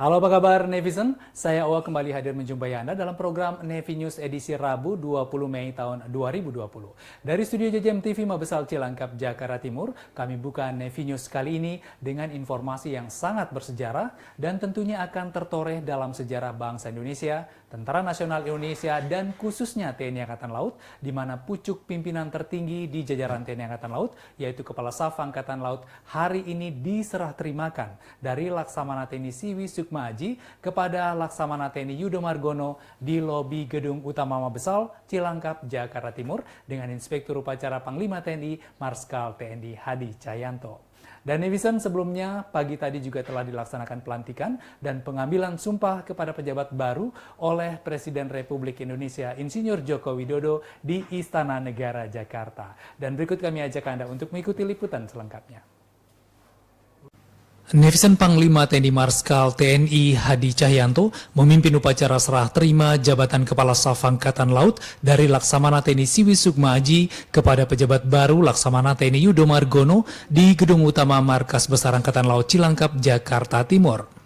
Halo apa kabar Nevision? Saya Owa kembali hadir menjumpai Anda dalam program Nevi News edisi Rabu 20 Mei tahun 2020. Dari studio JJM TV Mabesal Cilangkap, Jakarta Timur, kami buka Nevi News kali ini dengan informasi yang sangat bersejarah dan tentunya akan tertoreh dalam sejarah bangsa Indonesia, Tentara Nasional Indonesia, dan khususnya TNI Angkatan Laut, di mana pucuk pimpinan tertinggi di jajaran TNI Angkatan Laut, yaitu Kepala Staf Angkatan Laut, hari ini diserah terimakan dari Laksamana TNI Siwi Sukma Aji kepada Laksamana TNI Yudo Margono di lobi Gedung Utama Mabesal, Cilangkap, Jakarta Timur dengan Inspektur Upacara Panglima TNI Marskal TNI Hadi Cahyanto. Dan Nevision, sebelumnya pagi tadi juga telah dilaksanakan pelantikan dan pengambilan sumpah kepada pejabat baru oleh Presiden Republik Indonesia Insinyur Joko Widodo di Istana Negara Jakarta. Dan berikut kami ajak Anda untuk mengikuti liputan selengkapnya. Nevision Panglima TNI Marskal TNI Hadi Cahyanto memimpin upacara serah terima jabatan Kepala Staf Angkatan Laut dari Laksamana TNI Siwi Sukma Aji kepada pejabat baru Laksamana TNI Yudo Margono di Gedung Utama Markas Besar Angkatan Laut Cilangkap, Jakarta Timur.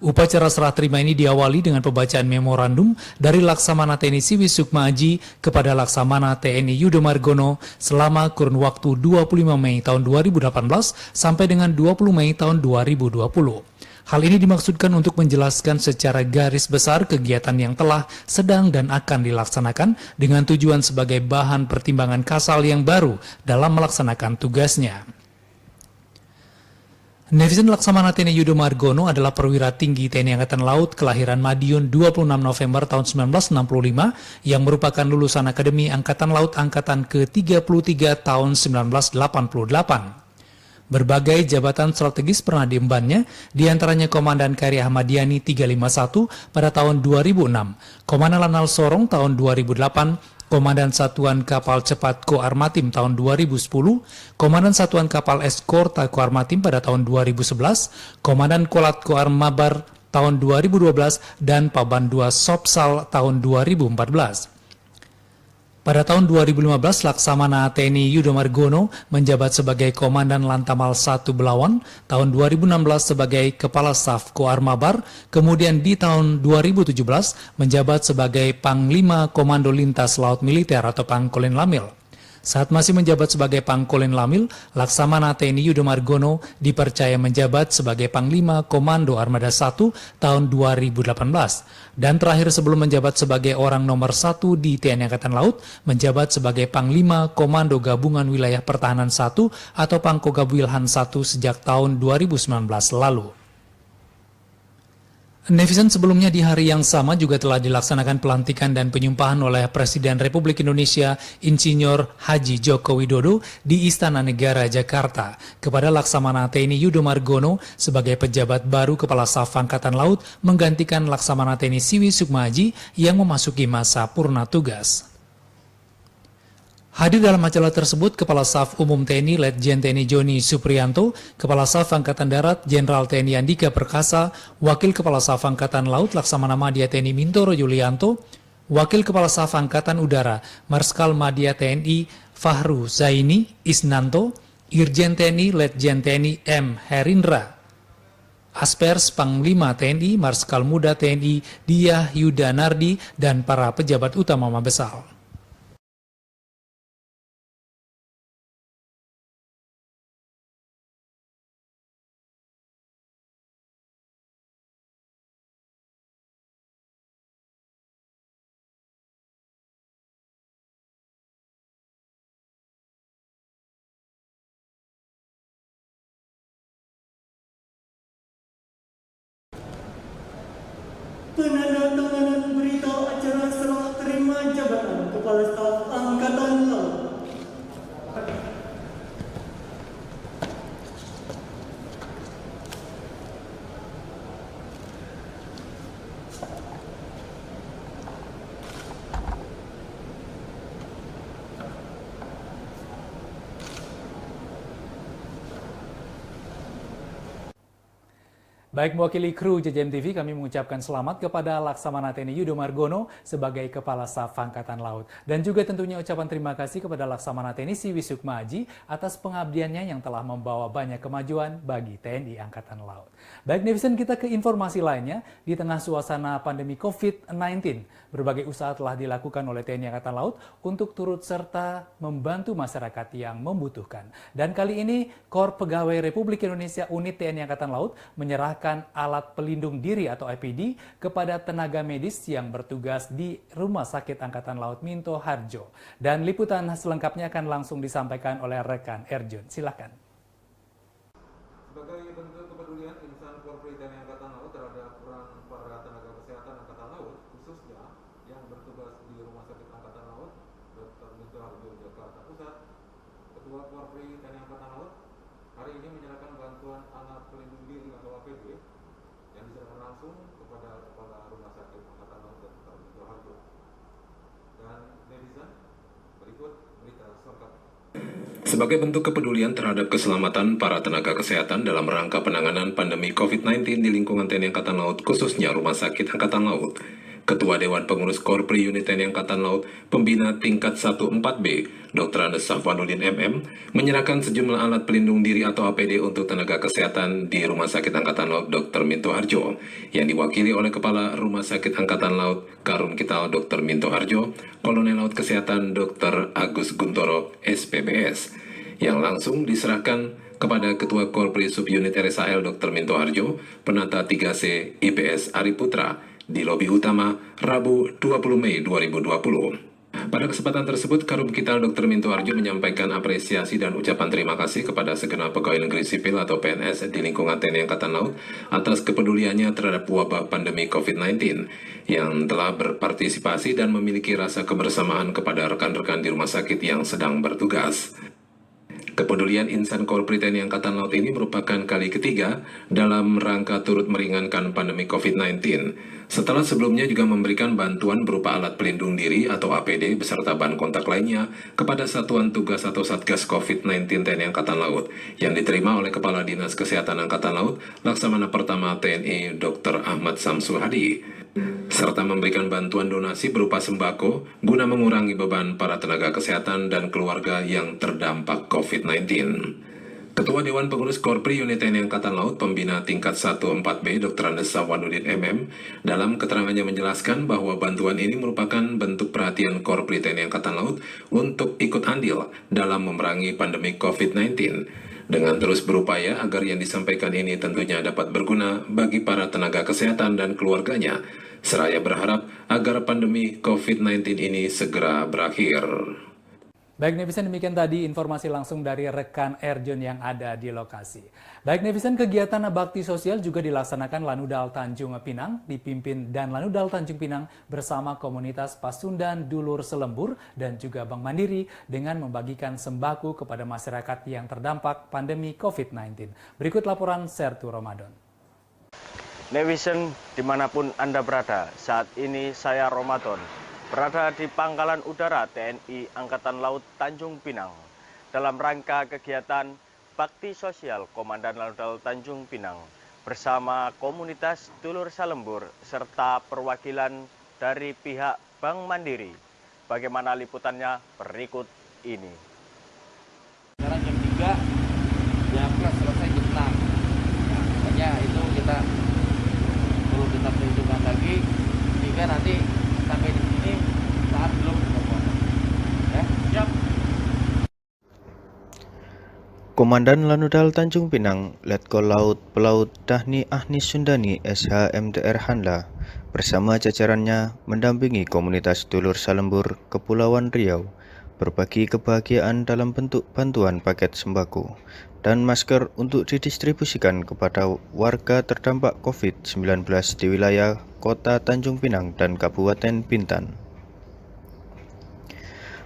Upacara serah terima ini diawali dengan pembacaan memorandum dari Laksamana TNI Siwi Sukma Aji kepada Laksamana TNI Yudo Margono selama kurun waktu 25 Mei tahun 2018 sampai dengan 20 Mei tahun 2020. Hal ini dimaksudkan untuk menjelaskan secara garis besar kegiatan yang telah, sedang, dan akan dilaksanakan dengan tujuan sebagai bahan pertimbangan Kasal yang baru dalam melaksanakan tugasnya. Nevision, Laksamana TNI Yudo Margono adalah perwira tinggi TNI Angkatan Laut kelahiran Madiun 26 November tahun 1965 yang merupakan lulusan Akademi Angkatan Laut Angkatan ke-33 tahun 1988. Berbagai jabatan strategis pernah diembannya, diantaranya Komandan KRI Ahmadiani 351 pada tahun 2006, Komandan Lanal Sorong tahun 2008, Komandan Satuan Kapal Cepat Koarmatim tahun 2010, Komandan Satuan Kapal Eskorta Koarmatim pada tahun 2011, Komandan Kolat Koarmabar tahun 2012, dan Paban 2 Sopsal tahun 2014. Pada tahun 2015, Laksamana TNI Yudo Margono menjabat sebagai Komandan Lantamal 1 Belawan, tahun 2016 sebagai Kepala Staf Koarmabar, kemudian di tahun 2017 menjabat sebagai Panglima Komando Lintas Laut Militer atau Pangkolin Lamil. Saat masih menjabat sebagai Pangkolin Lamil, Laksamana TNI Yudo Margono dipercaya menjabat sebagai Panglima Komando Armada 1 tahun 2018. Dan terakhir sebelum menjabat sebagai orang nomor 1 di TNI Angkatan Laut, menjabat sebagai Panglima Komando Gabungan Wilayah Pertahanan 1 atau Pangkogab Wilhan 1 sejak tahun 2019 lalu. Nevision, sebelumnya di hari yang sama juga telah dilaksanakan pelantikan dan penyumpahan oleh Presiden Republik Indonesia Insinyur Haji Joko Widodo di Istana Negara Jakarta kepada Laksamana TNI Yudo Margono sebagai pejabat baru Kepala Staf Angkatan Laut menggantikan Laksamana TNI Siwi Sukma Aji yang memasuki masa purna tugas. Hadir dalam acara tersebut Kepala Staf Umum TNI Letjen TNI Joni Supriyanto, Kepala Staf Angkatan Darat Jenderal TNI Andika Perkasa, Wakil Kepala Staf Angkatan Laut Laksamana Madya TNI Mintoro Yulianto, Wakil Kepala Staf Angkatan Udara Marskal Madya TNI Fahru Zaini Isnanto, Irjen TNI Letjen TNI M. Herindra, Aspers Panglima TNI Marskal Muda TNI Diah Yudanardi, dan para pejabat utama Mabesal. Penandatanganan berita acara serah terima jabatan Kepala Staf Angkatan Laut. Baik, mewakili kru JJM TV, kami mengucapkan selamat kepada Laksamana TNI Yudo Margono sebagai Kepala Staf Angkatan Laut. Dan juga tentunya ucapan terima kasih kepada Laksamana TNI Siwi Sukma Aji atas pengabdiannya yang telah membawa banyak kemajuan bagi TNI Angkatan Laut. Baik, netizen, kita ke informasi lainnya. Di tengah suasana pandemi COVID-19, berbagai usaha telah dilakukan oleh TNI Angkatan Laut untuk turut serta membantu masyarakat yang membutuhkan. Dan kali ini, Kor Pegawai Republik Indonesia Unit TNI Angkatan Laut menyerahkan alat pelindung diri atau APD kepada tenaga medis yang bertugas di Rumah Sakit Angkatan Laut Minto Harjo. Dan liputan selengkapnya akan langsung disampaikan oleh rekan Erjun. Silakan. Sebagai bentuk kepedulian insan Polri TNI Angkatan Laut terhadap peran para tenaga kesehatan Angkatan Laut, khususnya yang bertugas di Rumah Sakit Angkatan Laut, Dr. Minto Harjo, Jakarta Pusat, Ketua Polri TNI Angkatan Laut hari ini menyerahkan bantuan alat pelindung diri atau APD yang diserahkan langsung kepada Kepala Rumah Sakit Angkatan Laut Dr. Minto Harjo. Dan netizen, berikut berita selengkapnya. Sebagai bentuk kepedulian terhadap keselamatan para tenaga kesehatan dalam rangka penanganan pandemi COVID-19 di lingkungan TNI Angkatan Laut, khususnya Rumah Sakit Angkatan Laut, Ketua Dewan Pengurus Korpri Unit TNI Angkatan Laut, Pembina Tingkat 14B, Dr. Andes Safwanuddin MM, menyerahkan sejumlah alat pelindung diri atau APD untuk tenaga kesehatan di Rumah Sakit Angkatan Laut Dr. Minto Harjo, yang diwakili oleh Kepala Rumah Sakit Angkatan Laut Karun Kital Dr. Minto Harjo, Kolonel Laut Kesehatan Dr. Agus Guntoro, SPBS, yang langsung diserahkan kepada Ketua Korpri Subunit RSAL Dr. Minto Harjo, Penata 3C IPS Ari Putra, di lobi utama Rabu 20 Mei 2020. Pada kesempatan tersebut, Karun Kital Dr. Minto Harjo menyampaikan apresiasi dan ucapan terima kasih kepada segenap pegawai negeri sipil atau PNS di lingkungan TNI Angkatan Laut atas kepeduliannya terhadap wabah pandemi COVID-19 yang telah berpartisipasi dan memiliki rasa kebersamaan kepada rekan-rekan di rumah sakit yang sedang bertugas. Kepedulian insan Korpri TNI Angkatan Laut ini merupakan kali ketiga dalam rangka turut meringankan pandemi COVID-19. Setelah sebelumnya juga memberikan bantuan berupa alat pelindung diri atau APD beserta bahan kontak lainnya kepada Satuan Tugas atau Satgas COVID-19 TNI Angkatan Laut yang diterima oleh Kepala Dinas Kesehatan Angkatan Laut Laksamana Pertama TNI Dr. Ahmad Samsul Hadi, serta memberikan bantuan donasi berupa sembako guna mengurangi beban para tenaga kesehatan dan keluarga yang terdampak COVID-19. Ketua Dewan Pengurus Korpri Unit TNI Angkatan Laut Pembina Tingkat 14B Dr. Andes Safwanuddin MM dalam keterangannya menjelaskan bahwa bantuan ini merupakan bentuk perhatian Korpri TNI Angkatan Laut untuk ikut andil dalam memerangi pandemi COVID-19 dengan terus berupaya agar yang disampaikan ini tentunya dapat berguna bagi para tenaga kesehatan dan keluarganya, seraya berharap agar pandemi COVID-19 ini segera berakhir. Baik netizen, demikian tadi informasi langsung dari rekan Erjun yang ada di lokasi. Baik netizen, kegiatan bakti sosial juga dilaksanakan Lanudal Tanjung Pinang, dipimpin dan Lanudal Tanjung Pinang bersama komunitas Pasundan Dulur Selembur dan juga Bank Mandiri dengan membagikan sembako kepada masyarakat yang terdampak pandemi COVID-19. Berikut laporan Sertu Ramadan. Netizen dimanapun Anda berada, saat ini saya Ramadan berada di Pangkalan Udara TNI Angkatan Laut Tanjung Pinang dalam rangka kegiatan bakti sosial Komandan Lanudal Tanjung Pinang bersama komunitas Dulur Salembur serta perwakilan dari pihak Bank Mandiri. Bagaimana liputannya berikut ini. Sekarang jam 3, ya plus selesai jam 6. Nah, makanya itu kita perlu kita perhitungkan lagi sehingga nanti sampai di sini saat belum buka puasa. Ya, siap. Komandan Lanudal Tanjung Pinang, Letkol Laut Pelaut Dhani Ahnis Sundani SH MTR Handla bersama jajarannya mendampingi komunitas Dulur Salembur Kepulauan Riau berbagi kebahagiaan dalam bentuk bantuan paket sembako dan masker untuk didistribusikan kepada warga terdampak COVID-19 di wilayah Kota Tanjung Pinang dan Kabupaten Bintan.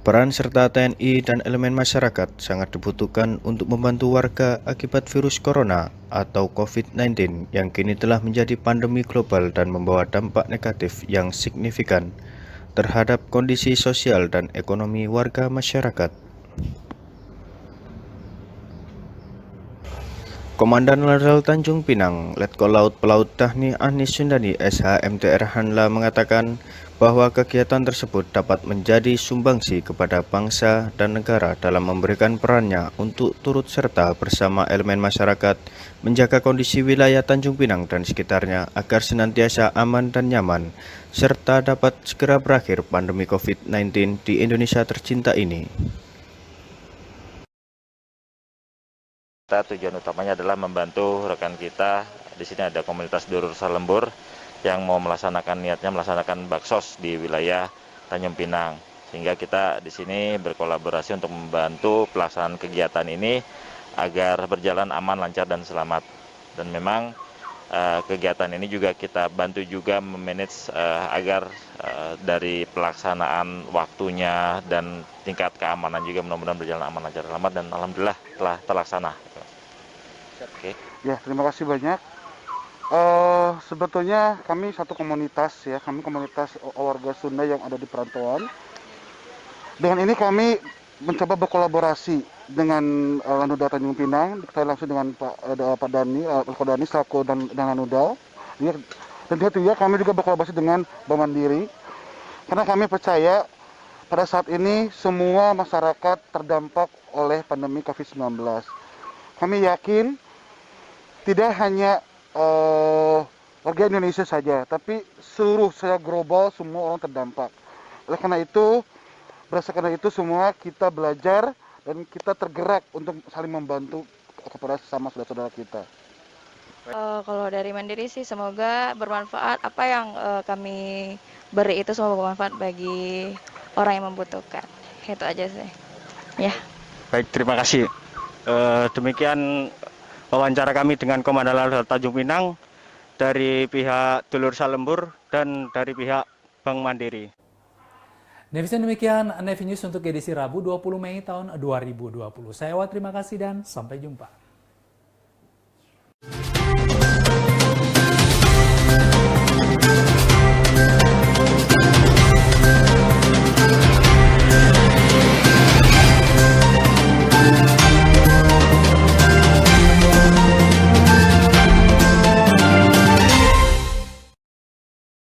Peran serta TNI dan elemen masyarakat sangat dibutuhkan untuk membantu warga akibat virus corona atau COVID-19 yang kini telah menjadi pandemi global dan membawa dampak negatif yang signifikan terhadap kondisi sosial dan ekonomi warga masyarakat. Komandan Lanudal Tanjung Pinang, Letkol Laut Pelaut Dhani Ahnis Sundani SHMTR Hanla mengatakan bahwa kegiatan tersebut dapat menjadi sumbangsi kepada bangsa dan negara dalam memberikan perannya untuk turut serta bersama elemen masyarakat menjaga kondisi wilayah Tanjung Pinang dan sekitarnya agar senantiasa aman dan nyaman, serta dapat segera berakhir pandemi COVID-19 di Indonesia tercinta ini. Tujuan utamanya adalah membantu rekan kita. Di sini ada komunitas Dulur Salembur yang mau melaksanakan baksos di wilayah Tanjung Pinang. Sehingga kita di sini berkolaborasi untuk membantu pelaksanaan kegiatan ini agar berjalan aman, lancar, dan selamat. Dan memang kegiatan ini juga kita bantu juga memanage agar dari pelaksanaan waktunya dan tingkat keamanan juga mudah-mudahan berjalan aman, lancar, selamat, dan alhamdulillah telah terlaksana. Oke. Ya, terima kasih banyak. Sebetulnya kami satu komunitas ya, kami komunitas warga Sunda yang ada di perantauan. Dengan ini kami mencoba berkolaborasi dengan Lanudal Tanjung Pinang, kita langsung dengan Pak Dhani, Dhani selaku dan Lanudal. Dan ketiga kami juga berkolaborasi dengan Bank Mandiri, karena kami percaya pada saat ini semua masyarakat terdampak oleh pandemi COVID-19. Kami yakin tidak hanya warga Indonesia saja, tapi seluruh secara global semua orang terdampak. Oleh karena itu, berdasarkan itu semua kita belajar dan kita tergerak untuk saling membantu kepada sesama saudara-saudara kita. Kalau dari Mandiri sih semoga bermanfaat, apa yang kami beri itu semua bermanfaat bagi orang yang membutuhkan. Itu aja sih. Ya. Baik, terima kasih. Demikian wawancara kami dengan Komandan Lanudal Tanjung Pinang dari pihak Dulur Salembur dan dari pihak Bank Mandiri. Netizen, demikian Nevi News untuk edisi Rabu 20 Mei tahun 2020. Saya Wah, terima kasih dan sampai jumpa.